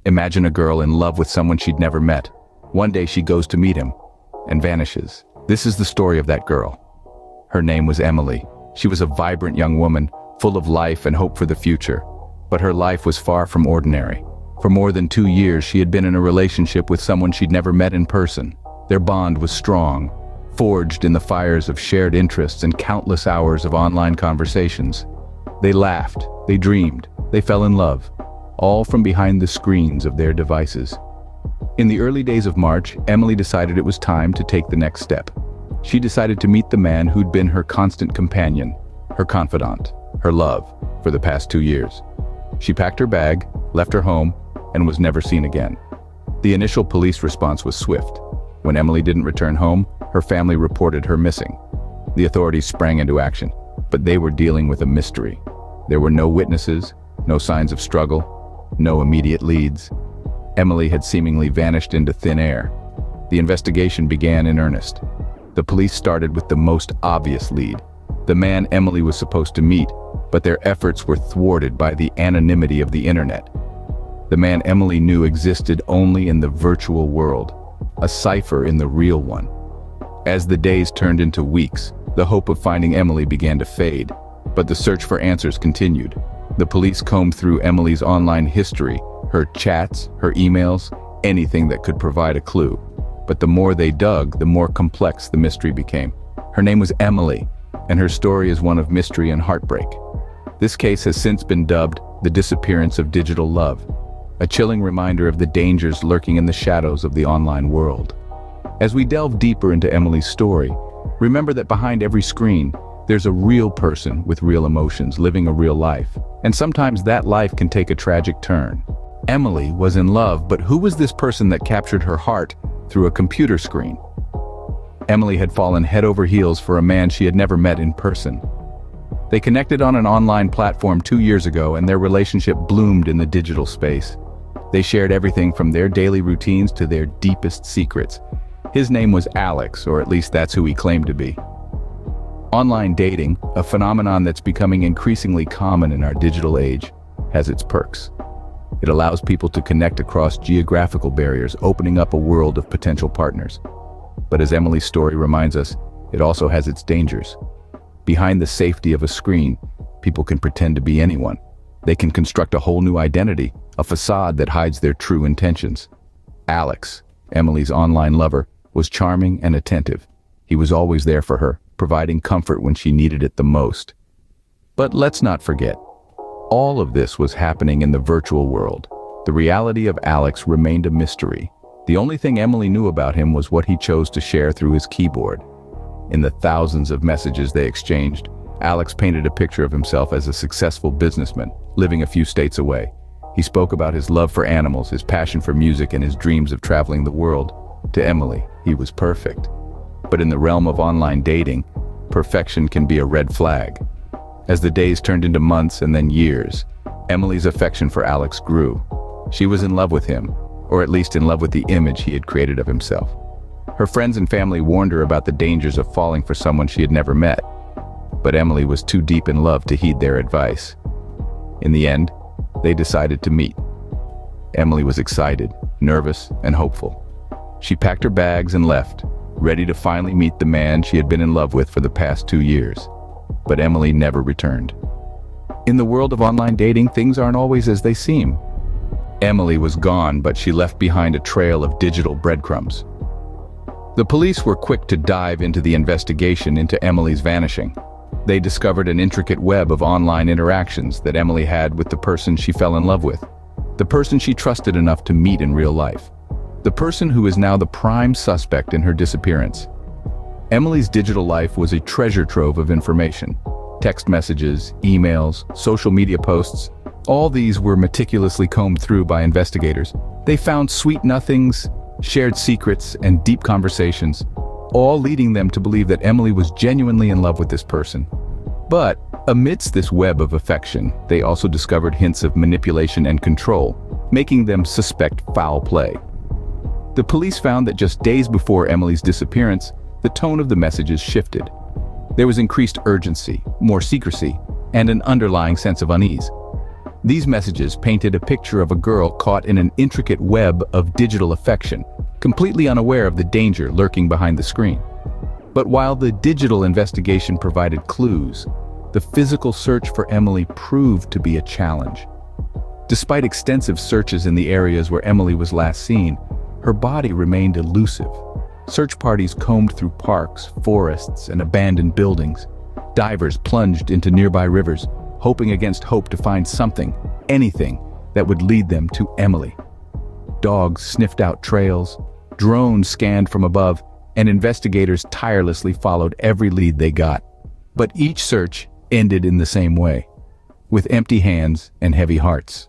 Imagine a girl in love with someone she'd never met. One day she goes to meet him and vanishes. This is the story of that girl. Her name was Emily. She was a vibrant young woman, full of life and hope for the future. But her life was far from ordinary. For more than 2 years, she had been in a relationship with someone she'd never met in person. Their bond was strong, forged in the fires of shared interests and countless hours of online conversations. They laughed, they dreamed, they fell in love, all from behind the screens of their devices. In the early days of March, Emily decided it was time to take the next step. She decided to meet the man who'd been her constant companion, her confidant, her love, for the past 2 years. She packed her bag, left her home, and was never seen again. The initial police response was swift. When Emily didn't return home, her family reported her missing. The authorities sprang into action, but they were dealing with a mystery. There were no witnesses, no signs of struggle, no immediate leads. Emily had seemingly vanished into thin air. The investigation began in earnest. The police started with the most obvious lead, the man Emily was supposed to meet, but their efforts were thwarted by the anonymity of the internet. The man Emily knew existed only in the virtual world, a cipher in the real one. As the days turned into weeks, the hope of finding Emily began to fade, but the search for answers continued. The police combed through Emily's online history, her chats, her emails, anything that could provide a clue. But the more they dug, the more complex the mystery became. Her name was Emily, and her story is one of mystery and heartbreak. This case has since been dubbed the disappearance of digital love, a chilling reminder of the dangers lurking in the shadows of the online world. As we delve deeper into Emily's story, remember that behind every screen, there's a real person with real emotions living a real life. And sometimes that life can take a tragic turn. Emily was in love, but who was this person that captured her heart through a computer screen? Emily had fallen head over heels for a man she had never met in person. They connected on an online platform 2 years ago, and their relationship bloomed in the digital space. They shared everything from their daily routines to their deepest secrets. His name was Alex, or at least that's who he claimed to be. Online dating, a phenomenon that's becoming increasingly common in our digital age, has its perks. It allows people to connect across geographical barriers, opening up a world of potential partners. But as Emily's story reminds us, it also has its dangers. Behind the safety of a screen, people can pretend to be anyone. They can construct a whole new identity, a facade that hides their true intentions. Alex, Emily's online lover, was charming and attentive. He was always there for her, providing comfort when she needed it the most. But let's not forget, all of this was happening in the virtual world. The reality of Alex remained a mystery. The only thing Emily knew about him was what he chose to share through his keyboard. In the thousands of messages they exchanged, Alex painted a picture of himself as a successful businessman, living a few states away. He spoke about his love for animals, his passion for music, and his dreams of traveling the world. To Emily, he was perfect. But in the realm of online dating, perfection can be a red flag. As the days turned into months and then years, Emily's affection for Alex grew. She was in love with him, or at least in love with the image he had created of himself. Her friends and family warned her about the dangers of falling for someone she had never met. But Emily was too deep in love to heed their advice. In the end, they decided to meet. Emily was excited, nervous, and hopeful. She packed her bags and left, ready to finally meet the man she had been in love with for the past 2 years. But Emily never returned. In the world of online dating, things aren't always as they seem. Emily was gone, but she left behind a trail of digital breadcrumbs. The police were quick to dive into the investigation into Emily's vanishing. They discovered an intricate web of online interactions that Emily had with the person she fell in love with, the person she trusted enough to meet in real life, the person who is now the prime suspect in her disappearance. Emily's digital life was a treasure trove of information. Text messages, emails, social media posts, all these were meticulously combed through by investigators. They found sweet nothings, shared secrets, and deep conversations, all leading them to believe that Emily was genuinely in love with this person. But amidst this web of affection, they also discovered hints of manipulation and control, making them suspect foul play. The police found that just days before Emily's disappearance, the tone of the messages shifted. There was increased urgency, more secrecy, and an underlying sense of unease. These messages painted a picture of a girl caught in an intricate web of digital affection, completely unaware of the danger lurking behind the screen. But while the digital investigation provided clues, the physical search for Emily proved to be a challenge. Despite extensive searches in the areas where Emily was last seen, her body remained elusive. Search parties combed through parks, forests, and abandoned buildings. Divers plunged into nearby rivers, hoping against hope to find something, anything, that would lead them to Emily. Dogs sniffed out trails, drones scanned from above, and investigators tirelessly followed every lead they got. But each search ended in the same way, with empty hands and heavy hearts.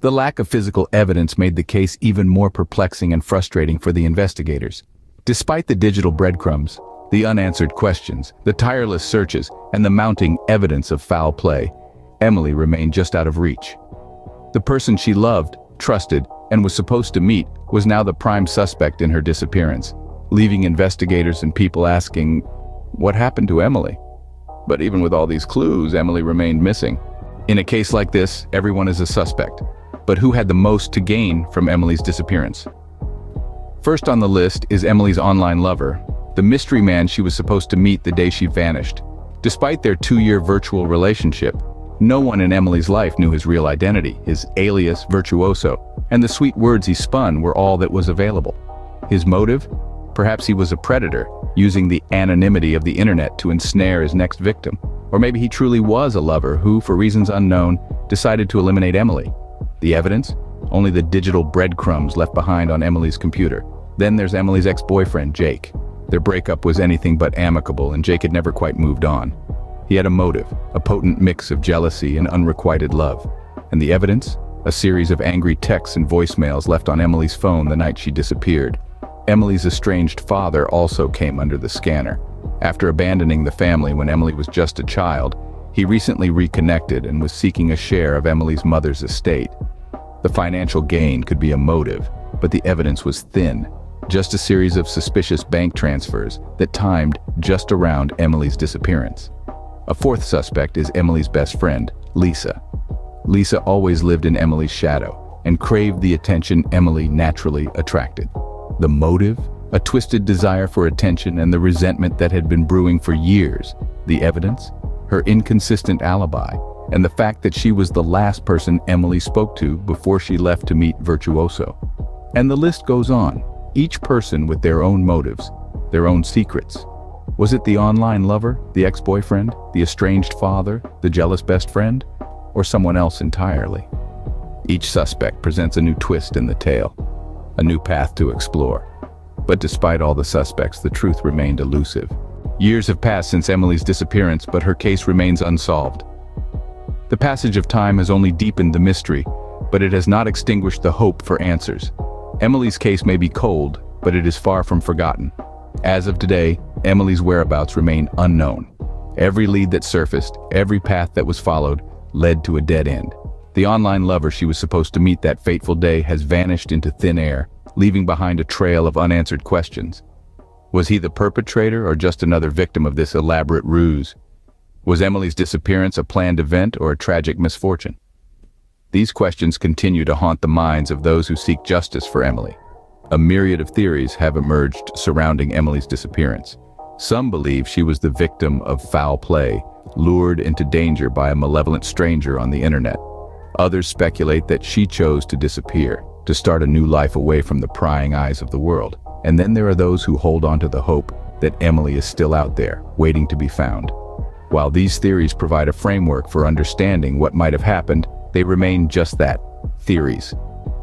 The lack of physical evidence made the case even more perplexing and frustrating for the investigators. Despite the digital breadcrumbs, the unanswered questions, the tireless searches, and the mounting evidence of foul play, Emily remained just out of reach. The person she loved, trusted, and was supposed to meet was now the prime suspect in her disappearance, leaving investigators and people asking, what happened to Emily? But even with all these clues, Emily remained missing. In a case like this, everyone is a suspect. But who had the most to gain from Emily's disappearance? First on the list is Emily's online lover, the mystery man she was supposed to meet the day she vanished. Despite their 2-year virtual relationship, no one in Emily's life knew his real identity, his alias Virtuoso, and the sweet words he spun were all that was available. His motive? Perhaps he was a predator, using the anonymity of the internet to ensnare his next victim. Or maybe he truly was a lover who, for reasons unknown, decided to eliminate Emily. The evidence? Only the digital breadcrumbs left behind on Emily's computer. Then there's Emily's ex-boyfriend, Jake. Their breakup was anything but amicable, and Jake had never quite moved on. He had a motive, a potent mix of jealousy and unrequited love. And the evidence? A series of angry texts and voicemails left on Emily's phone the night she disappeared. Emily's estranged father also came under the scanner. After abandoning the family when Emily was just a child, he recently reconnected and was seeking a share of Emily's mother's estate. The financial gain could be a motive, but the evidence was thin. Just a series of suspicious bank transfers that timed just around Emily's disappearance. A fourth suspect is Emily's best friend, Lisa. Lisa always lived in Emily's shadow and craved the attention Emily naturally attracted. The motive? A twisted desire for attention and the resentment that had been brewing for years. The evidence? Her inconsistent alibi, and the fact that she was the last person Emily spoke to before she left to meet Virtuoso. And the list goes on, each person with their own motives, their own secrets. Was it the online lover, the ex-boyfriend, the estranged father, the jealous best friend, or someone else entirely? Each suspect presents a new twist in the tale, a new path to explore. But despite all the suspects, the truth remained elusive. Years have passed since Emily's disappearance, but her case remains unsolved. The passage of time has only deepened the mystery, but it has not extinguished the hope for answers. Emily's case may be cold, but it is far from forgotten. As of today, Emily's whereabouts remain unknown. Every lead that surfaced, every path that was followed, led to a dead end. The online lover she was supposed to meet that fateful day has vanished into thin air, leaving behind a trail of unanswered questions. Was he the perpetrator or just another victim of this elaborate ruse? Was Emily's disappearance a planned event or a tragic misfortune? These questions continue to haunt the minds of those who seek justice for Emily. A myriad of theories have emerged surrounding Emily's disappearance. Some believe she was the victim of foul play, lured into danger by a malevolent stranger on the internet. Others speculate that she chose to disappear, to start a new life away from the prying eyes of the world. And then there are those who hold on to the hope that Emily is still out there, waiting to be found. While these theories provide a framework for understanding what might have happened, they remain just that, theories.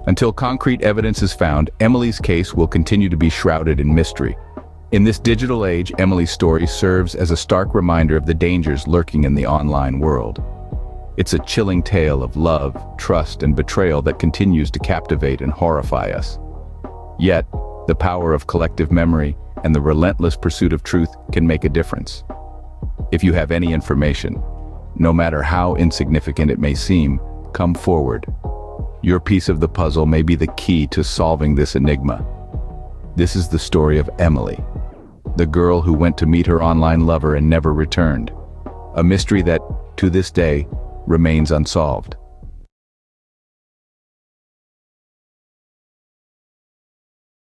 Until concrete evidence is found, Emily's case will continue to be shrouded in mystery. In this digital age, Emily's story serves as a stark reminder of the dangers lurking in the online world. It's a chilling tale of love, trust, and betrayal that continues to captivate and horrify us. Yet, the power of collective memory and the relentless pursuit of truth can make a difference. If you have any information, no matter how insignificant it may seem, come forward. Your piece of the puzzle may be the key to solving this enigma. This is the story of Emily, the girl who went to meet her online lover and never returned. A mystery that, to this day, remains unsolved.